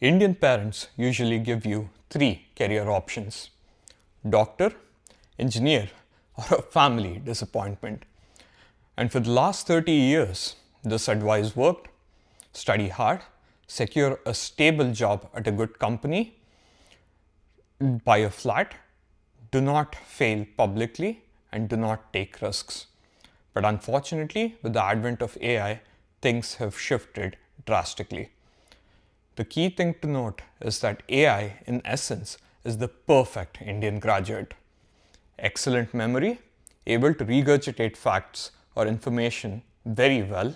Indian parents usually give you three career options: doctor, engineer, or a family disappointment. And for the last 30 years, this advice worked. Study hard, secure a stable job at a good company, buy a flat, do not fail publicly, and do not take risks. But unfortunately, with the advent of AI, things have shifted drastically. The key thing to note is that AI, in essence, is the perfect Indian graduate. Excellent memory, able to regurgitate facts or information very well,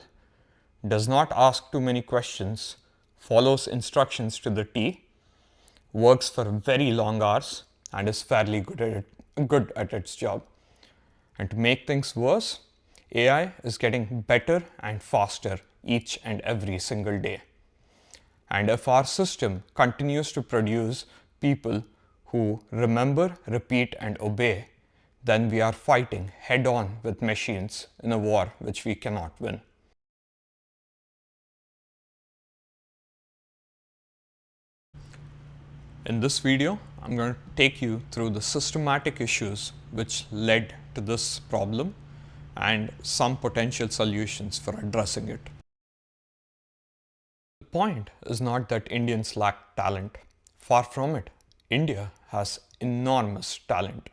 does not ask too many questions, follows instructions to the T, works for very long hours, and is fairly good at its job. And to make things worse, AI is getting better and faster each and every single day. And if our system continues to produce people who remember, repeat, and obey, then we are fighting head-on with machines in a war which we cannot win. In this video, I'm going to take you through the systematic issues which led to this problem and some potential solutions for addressing it. The point is not that Indians lack talent. Far from it. India has enormous talent.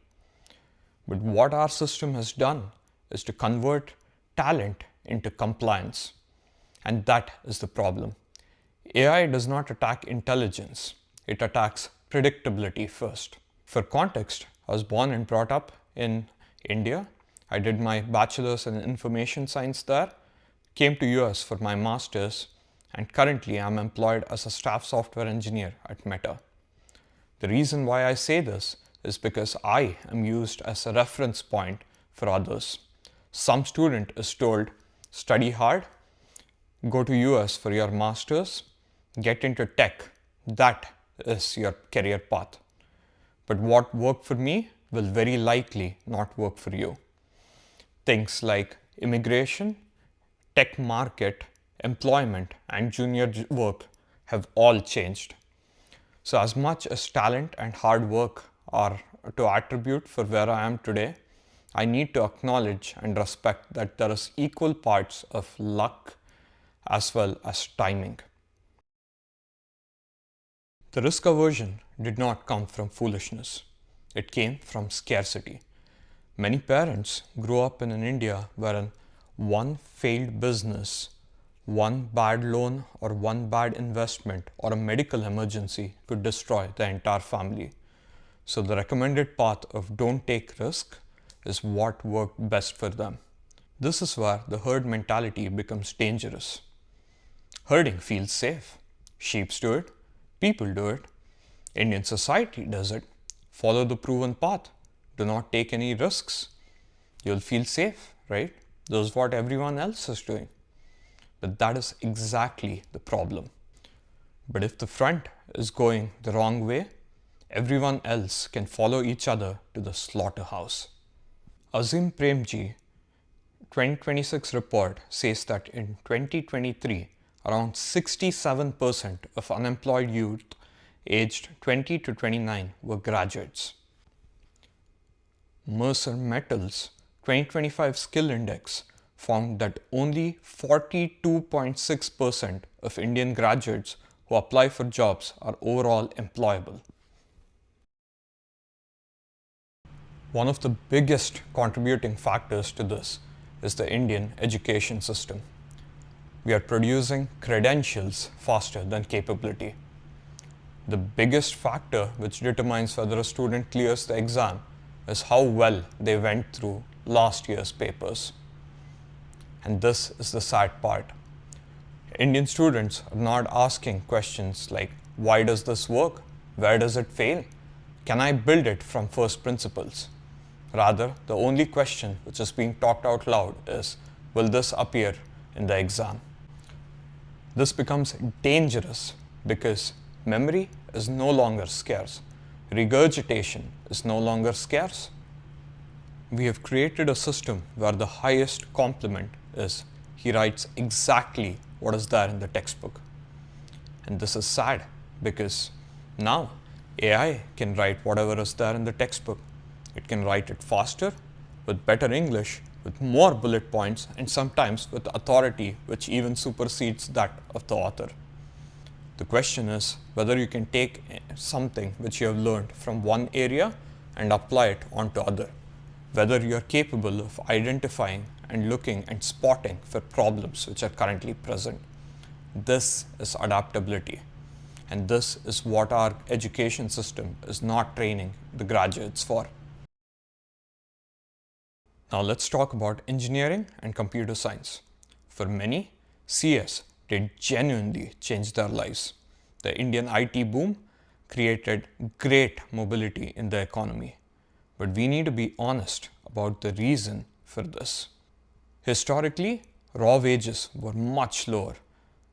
But what our system has done is to convert talent into compliance. And that is the problem. AI does not attack intelligence. It attacks predictability first. For context, I was born and brought up in India. I did my bachelor's in information science there, came to US for my master's, and currently I'm employed as a staff software engineer at Meta. The reason why I say this is because I am used as a reference point for others. Some student is told, study hard, go to US for your master's, get into tech. That is your career path. But what worked for me will very likely not work for you. Things like immigration, tech market, employment, and junior work have all changed. So as much as talent and hard work are to attribute for where I am today, I need to acknowledge and respect that there is equal parts of luck as well as timing. The risk aversion did not come from foolishness. It came from scarcity. Many parents grew up in an India wherein one failed business, one bad loan, or one bad investment, or a medical emergency could destroy the entire family. So the recommended path of don't take risk is what worked best for them. This is where the herd mentality becomes dangerous. Herding feels safe. Sheep do it. People do it. Indian society does it. Follow the proven path. Do not take any risks. You'll feel safe, right? This is what everyone else is doing. But that is exactly the problem. But if the front is going the wrong way, everyone else can follow each other to the slaughterhouse. Azim Premji 2026 report says that in 2023, around 67% of unemployed youth aged 20 to 29 were graduates. Mercer Metals 2025 Skill Index found that only 42.6% of Indian graduates who apply for jobs are overall employable. One of the biggest contributing factors to this is the Indian education system. We are producing credentials faster than capability. The biggest factor which determines whether a student clears the exam is how well they went through last year's papers. And this is the sad part. Indian students are not asking questions like, why does this work? Where does it fail? Can I build it from first principles? Rather, the only question which is being talked out loud is, will this appear in the exam? This becomes dangerous because memory is no longer scarce. Regurgitation is no longer scarce. We have created a system where the highest compliment is he writes exactly what is there in the textbook. And this is sad because now AI can write whatever is there in the textbook. It can write it faster, with better English, with more bullet points, and sometimes with authority which even supersedes that of the author. The question is whether you can take something which you have learned from one area and apply it onto other. Whether you are capable of identifying and looking and spotting for problems which are currently present. This is adaptability. And this is what our education system is not training the graduates for. Now let's talk about engineering and computer science. For many, CS did genuinely change their lives. The Indian IT boom created great mobility in the economy. But we need to be honest about the reason for this. Historically, raw wages were much lower,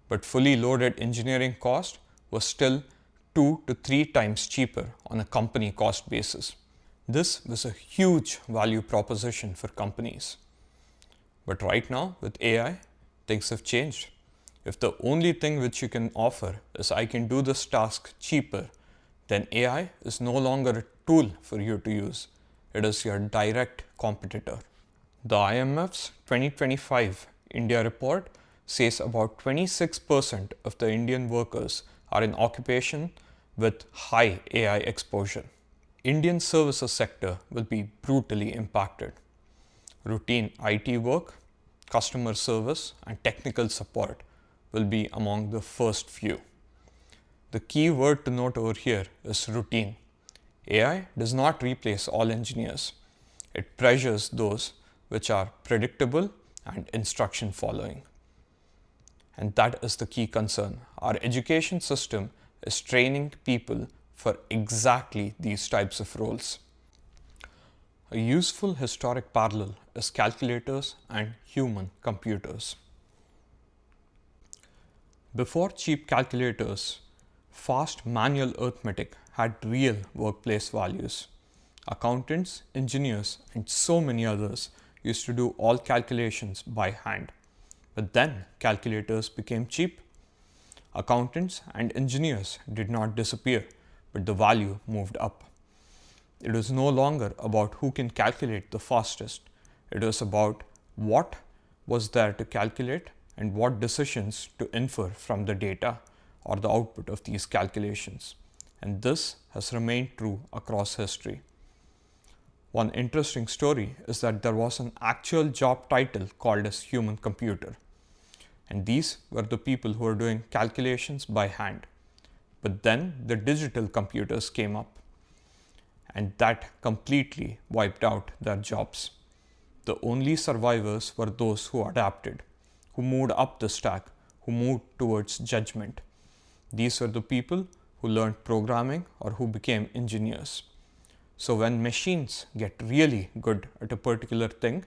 but fully loaded engineering cost was still 2 to 3 times cheaper on a company cost basis. This was a huge value proposition for companies. But right now, with AI, things have changed. If the only thing which you can offer is I can do this task cheaper, then AI is no longer a tool for you to use. It is your direct competitor. The IMF's 2025 India report says about 26% of the Indian workers are in occupation with high AI exposure. Indian services sector will be brutally impacted. Routine IT work, customer service, and technical support will be among the first few. The key word to note over here is routine. AI does not replace all engineers. It pressures those which are predictable and instruction following. And that is the key concern. Our education system is training people for exactly these types of roles. A useful historic parallel is calculators and human computers. Before cheap calculators, fast manual arithmetic had real workplace values. Accountants, engineers, and so many others used to do all calculations by hand. But then calculators became cheap. Accountants and engineers did not disappear, but the value moved up. It was no longer about who can calculate the fastest. It was about what was there to calculate and what decisions to infer from the data or the output of these calculations. And this has remained true across history. One interesting story is that there was an actual job title called as human computer. And these were the people who were doing calculations by hand. But then the digital computers came up, and that completely wiped out their jobs. The only survivors were those who adapted, who moved up the stack, who moved towards judgment. These were the people who learned programming or who became engineers. So when machines get really good at a particular thing,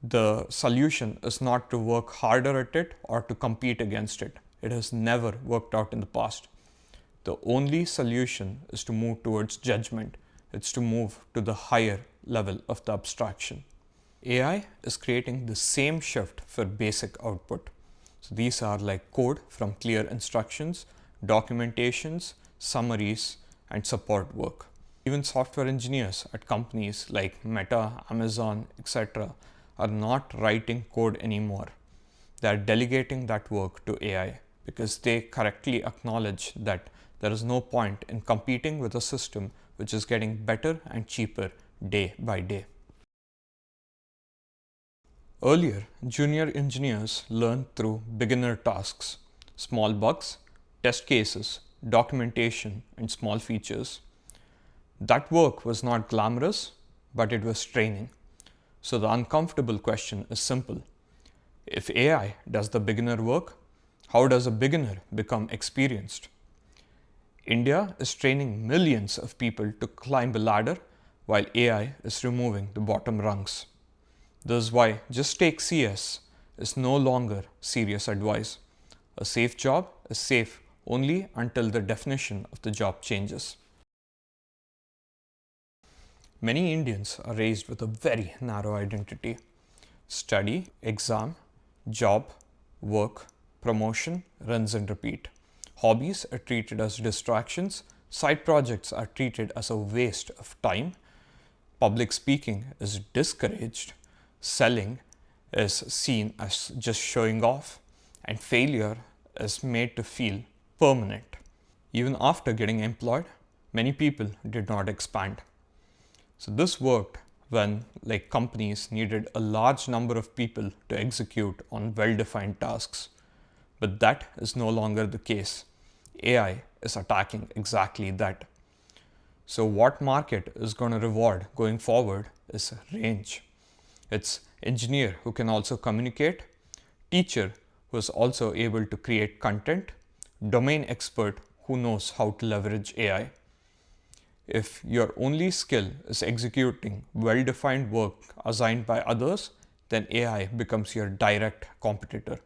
the solution is not to work harder at it or to compete against it. It has never worked out in the past. The only solution is to move towards judgment. It's to move to the higher level of the abstraction. AI is creating the same shift for basic output. So these are like code from clear instructions, documentations, summaries, and support work. Even software engineers at companies like Meta, Amazon, etc. are not writing code anymore. They are delegating that work to AI because they correctly acknowledge that there is no point in competing with a system which is getting better and cheaper day by day. Earlier, junior engineers learned through beginner tasks, small bugs, test cases, documentation, and small features. That work was not glamorous, but it was training. So the uncomfortable question is simple. If AI does the beginner work, how does a beginner become experienced? India is training millions of people to climb a ladder while AI is removing the bottom rungs. This is why just take CS is no longer serious advice. A safe job is safe only until the definition of the job changes. Many Indians are raised with a very narrow identity. Study, exam, job, work, promotion, rinse and repeat. Hobbies are treated as distractions, side projects are treated as a waste of time, public speaking is discouraged, selling is seen as just showing off, and failure is made to feel permanent. Even after getting employed, many people did not expand. So this worked when companies needed a large number of people to execute on well-defined tasks. But that is no longer the case. AI is attacking exactly that. So what market is going to reward going forward is range. It's engineer who can also communicate, teacher who is also able to create content, domain expert who knows how to leverage AI. If your only skill is executing well-defined work assigned by others, then AI becomes your direct competitor.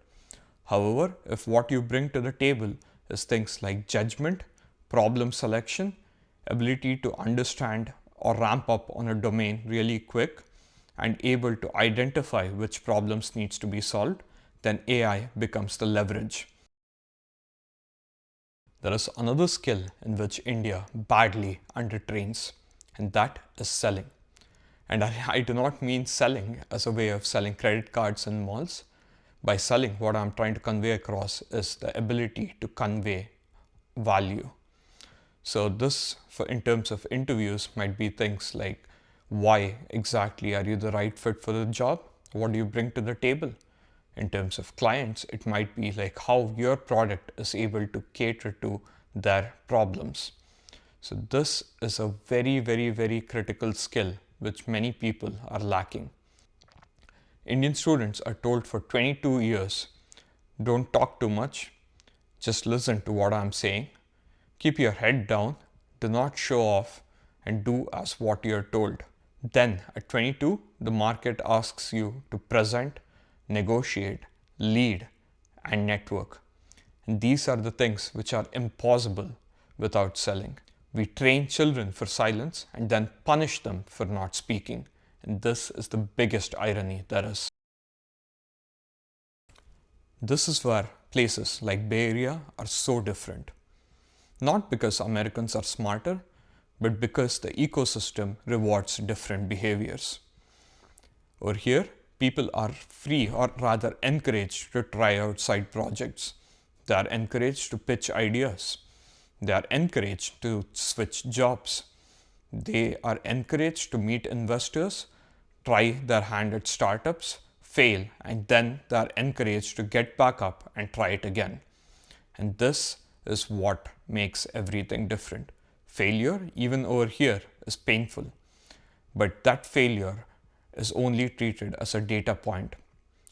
However, if what you bring to the table is things like judgment, problem selection, ability to understand or ramp up on a domain really quick, and able to identify which problems needs to be solved, then AI becomes the leverage. There is another skill in which India badly undertrains, and that is selling. And I do not mean selling as a way of selling credit cards in malls. By selling, what I'm trying to convey across is the ability to convey value. So this, in terms of interviews, might be things like, why exactly are you the right fit for the job? What do you bring to the table? In terms of clients, it might be like how your product is able to cater to their problems. So this is a very, very, very critical skill which many people are lacking. Indian students are told for 22 years, don't talk too much, just listen to what I'm saying, keep your head down, do not show off, and do as what you're told. Then at 22, the market asks you to present, negotiate, lead, and network. And these are the things which are impossible without selling. We train children for silence and then punish them for not speaking. And this is the biggest irony there is. This is where places like Bay Area are so different. Not because Americans are smarter, but because the ecosystem rewards different behaviors. Over here, people are free, or rather encouraged, to try out side projects. They are encouraged to pitch ideas. They are encouraged to switch jobs. They are encouraged to meet investors, try their hand at startups, fail, and then they are encouraged to get back up and try it again. And this is what makes everything different. Failure, even over here, is painful. But that failure is only treated as a data point.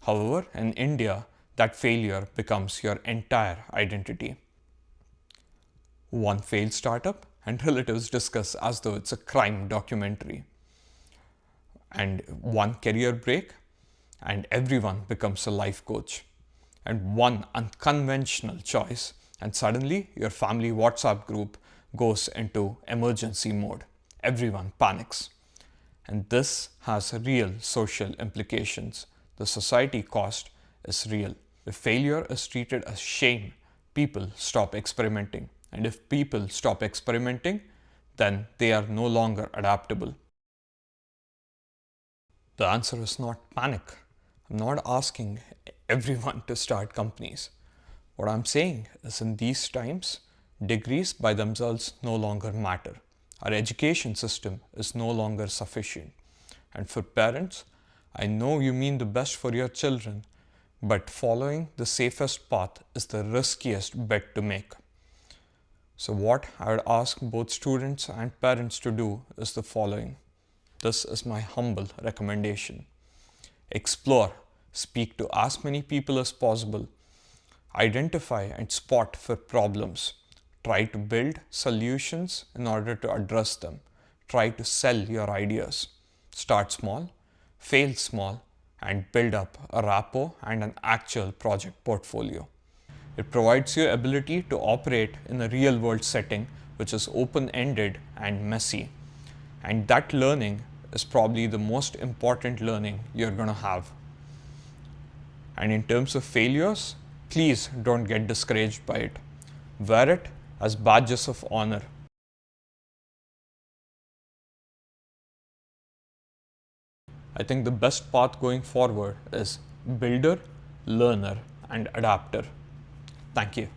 However, in India, that failure becomes your entire identity. One failed startup and relatives discuss as though it's a crime documentary. And one career break and everyone becomes a life coach. And one unconventional choice and suddenly your family WhatsApp group goes into emergency mode. Everyone panics. And this has real social implications. The society cost is real. If failure is treated as shame, people stop experimenting. And if people stop experimenting, then they are no longer adaptable. The answer is not panic. I'm not asking everyone to start companies. What I'm saying is, in these times, degrees by themselves no longer matter. Our education system is no longer sufficient. And for parents, I know you mean the best for your children, but following the safest path is the riskiest bet to make. So what I would ask both students and parents to do is the following. This is my humble recommendation. Explore, speak to as many people as possible, identify and spot for problems, try to build solutions in order to address them, try to sell your ideas. Start small, fail small, and build up a rapport and an actual project portfolio. It provides you ability to operate in a real world setting which is open-ended and messy. And that learning is probably the most important learning you're going to have. And in terms of failures, please don't get discouraged by it. wear it as badges of honor. I think the best path going forward is builder, learner, and adapter. Thank you.